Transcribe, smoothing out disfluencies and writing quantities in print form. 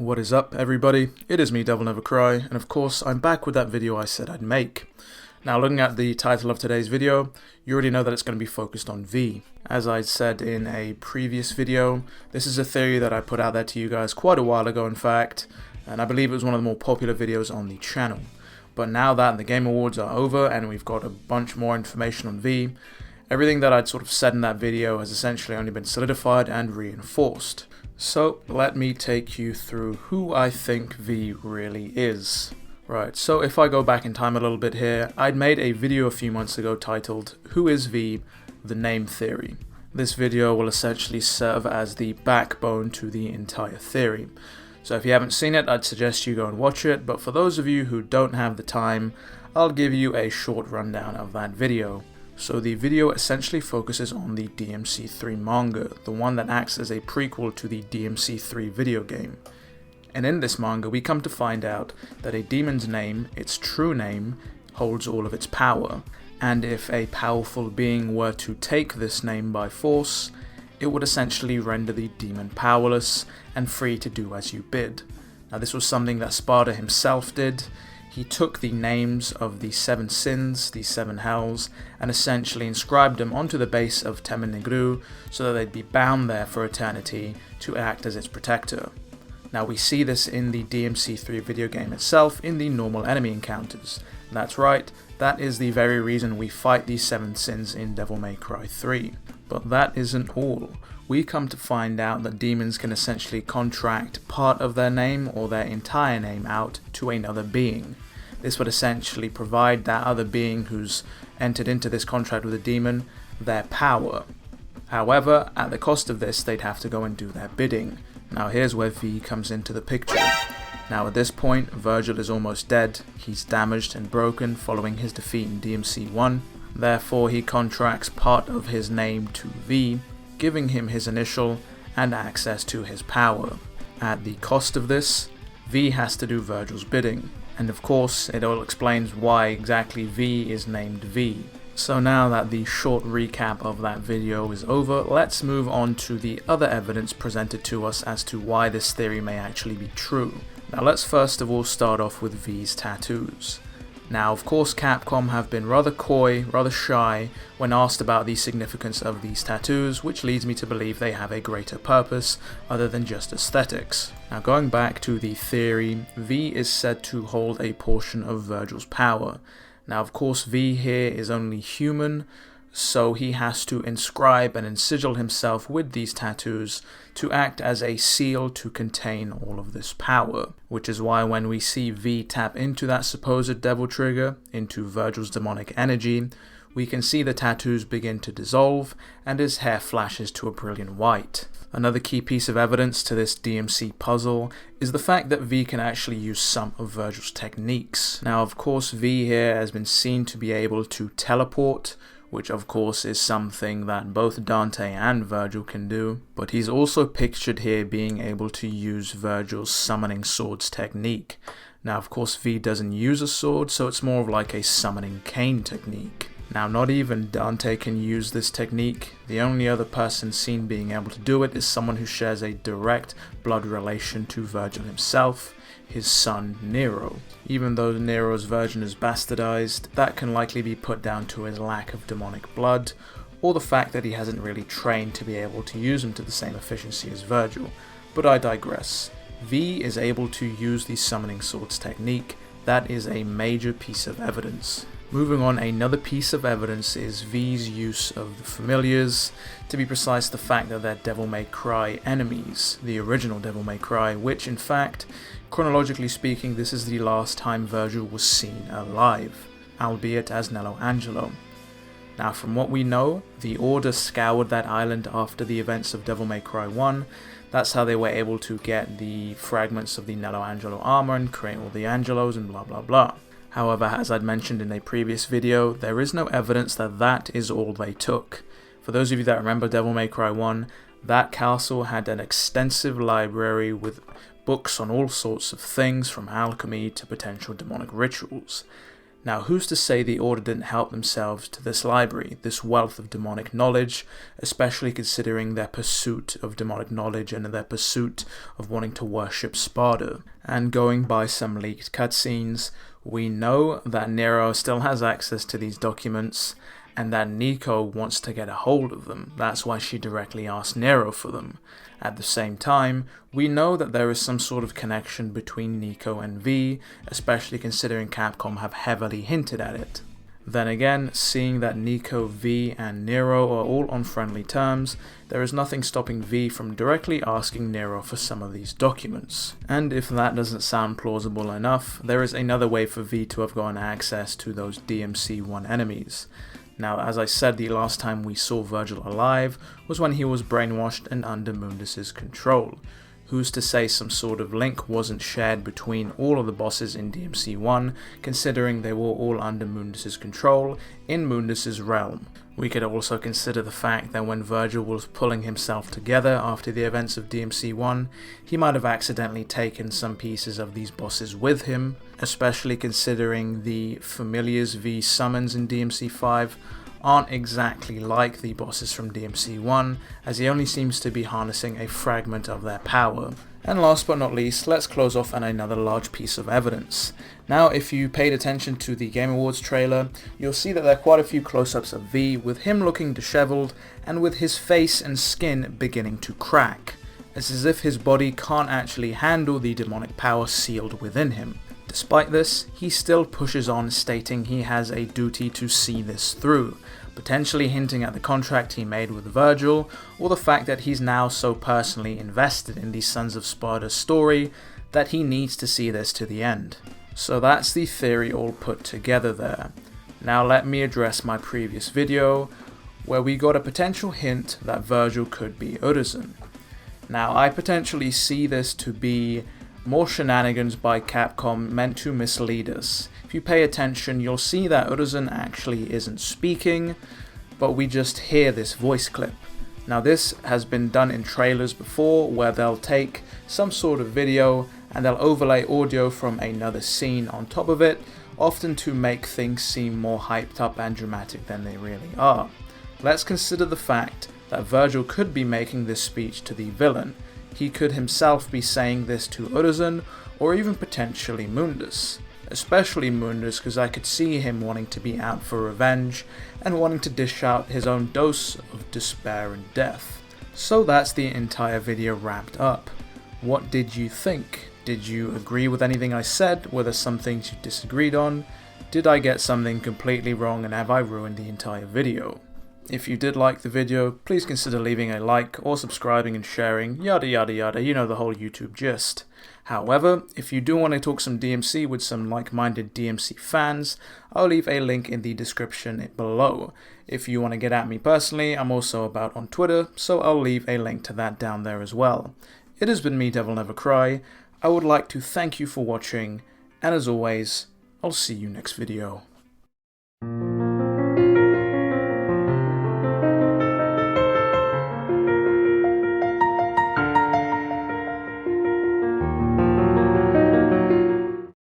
What is up, everybody? It is me, DevilNeverCry, and of course I'm back with that video I said I'd make. Now, looking at the title of today's video, you already know that it's going to be focused on V. As I said in a previous video, this is a theory that I put out there to you guys quite a while ago, in fact, and I believe it was one of the more popular videos on the channel. But now that the Game Awards are over and we've got a bunch more information on V, everything that I'd sort of said in that video has essentially only been solidified and reinforced. So let me take you through who I think V really is. Right, so if I go back in time a little bit here, I'd made a video a few months ago titled, Who is V? The Name Theory. This video will essentially serve as the backbone to the entire theory. So if you haven't seen it, I'd suggest you go and watch it, but for those of you who don't have the time, I'll give you a short rundown of that video. So the video essentially focuses on the DMC3 manga, the one that acts as a prequel to the DMC3 video game. And in this manga we come to find out that a demon's name, its true name, holds all of its power, and if a powerful being were to take this name by force, it would essentially render the demon powerless and free to do as you bid. Now this was something that Sparta himself did. He took the names of the 7 sins, the 7 hells, and essentially inscribed them onto the base of Temen Negru so that they'd be bound there for eternity to act as its protector. Now we see this in the DMC3 video game itself in the normal enemy encounters. That's right, that is the very reason we fight these 7 sins in Devil May Cry 3. But that isn't all. We come to find out that demons can essentially contract part of their name or their entire name out to another being. This would essentially provide that other being who's entered into this contract with a demon their power. However, at the cost of this, they'd have to go and do their bidding. Now here's where V comes into the picture. Now at this point, Vergil is almost dead. He's damaged and broken following his defeat in DMC1. Therefore, he contracts part of his name to V, giving him his initial and access to his power. At the cost of this, V has to do Vergil's bidding. And of course, it all explains why exactly V is named V. So now that the short recap of that video is over, let's move on to the other evidence presented to us as to why this theory may actually be true. Now let's first of all start off with V's tattoos. Now of course Capcom have been rather coy, rather shy when asked about the significance of these tattoos, which leads me to believe they have a greater purpose other than just aesthetics. Now going back to the theory, V is said to hold a portion of Vergil's power. Now of course V here is only human, so he has to inscribe and sigil himself with these tattoos to act as a seal to contain all of this power. Which is why when we see V tap into that supposed devil trigger, into Vergil's demonic energy, we can see the tattoos begin to dissolve and his hair flashes to a brilliant white. Another key piece of evidence to this DMC puzzle is the fact that V can actually use some of Vergil's techniques. Now of course V here has been seen to be able to teleport, which of course is something that both Dante and Vergil can do, but he's also pictured here being able to use Vergil's summoning swords technique. Now of course V doesn't use a sword, so it's more of like a summoning cane technique. Now not even Dante can use this technique. The only other person seen being able to do it is someone who shares a direct blood relation to Vergil himself, his son Nero. Even though Nero's version is bastardized, that can likely be put down to his lack of demonic blood, or the fact that he hasn't really trained to be able to use them to the same efficiency as Vergil. But I digress. V is able to use the summoning swords technique. That is a major piece of evidence. Moving on, another piece of evidence is V's use of the familiars, to be precise the fact that they're Devil May Cry enemies, the original Devil May Cry, which in fact, chronologically speaking, this is the last time Vergil was seen alive, albeit as Nello Angelo. Now from what we know, the Order scoured that island after the events of Devil May Cry 1, that's how they were able to get the fragments of the Nello Angelo armor and create all the Angelos and blah blah blah. However, as I'd mentioned in a previous video, there is no evidence that that is all they took. For those of you that remember Devil May Cry 1, that castle had an extensive library with books on all sorts of things from alchemy to potential demonic rituals. Now, who's to say the Order didn't help themselves to this library, this wealth of demonic knowledge, especially considering their pursuit of demonic knowledge and their pursuit of wanting to worship Sparta? And going by some leaked cutscenes, we know that Nero still has access to these documents, and that Nico wants to get a hold of them. That's why she directly asked Nero for them. At the same time, we know that there is some sort of connection between Nico and V, especially considering Capcom have heavily hinted at it. Then again, seeing that Nico, V, and Nero are all on friendly terms, there is nothing stopping V from directly asking Nero for some of these documents. And if that doesn't sound plausible enough, there is another way for V to have gotten access to those DMC-1 enemies. Now, as I said, the last time we saw Vergil alive was when he was brainwashed and under Mundus's control. Who's to say some sort of link wasn't shared between all of the bosses in DMC1, considering they were all under Mundus's control in Mundus's realm? We could also consider the fact that when Vergil was pulling himself together after the events of DMC1, he might have accidentally taken some pieces of these bosses with him, especially considering the familiars V summons in DMC5 aren't exactly like the bosses from DMC1, as he only seems to be harnessing a fragment of their power. And last but not least, let's close off on another large piece of evidence. Now, if you paid attention to the Game Awards trailer, you'll see that there are quite a few close-ups of V, with him looking disheveled and with his face and skin beginning to crack. It's as if his body can't actually handle the demonic power sealed within him. Despite this, he still pushes on, stating he has a duty to see this through, potentially hinting at the contract he made with Vergil, or the fact that he's now so personally invested in the Sons of Sparta story that he needs to see this to the end. So that's the theory all put together there. Now let me address my previous video, where we got a potential hint that Vergil could be Urizen. Now I potentially see this to be more shenanigans by Capcom meant to mislead us. If you pay attention, you'll see that Urizen actually isn't speaking, but we just hear this voice clip. Now this has been done in trailers before, where they'll take some sort of video and they'll overlay audio from another scene on top of it, often to make things seem more hyped up and dramatic than they really are. Let's consider the fact that Vergil could be making this speech to the villain. He could himself be saying this to Urizen, or even potentially Mundus. Especially Mundus, because I could see him wanting to be out for revenge, and wanting to dish out his own dose of despair and death. So that's the entire video wrapped up. What did you think? Did you agree with anything I said? Were there some things you disagreed on? Did I get something completely wrong, and have I ruined the entire video? If you did like the video, please consider leaving a like or subscribing and sharing, yada yada yada, you know the whole YouTube gist. However, if you do want to talk some DMC with some like-minded DMC fans, I'll leave a link in the description below. If you want to get at me personally, I'm also about on Twitter, so I'll leave a link to that down there as well. It has been me, DevilNeverCry. I would like to thank you for watching, and as always, I'll see you next video.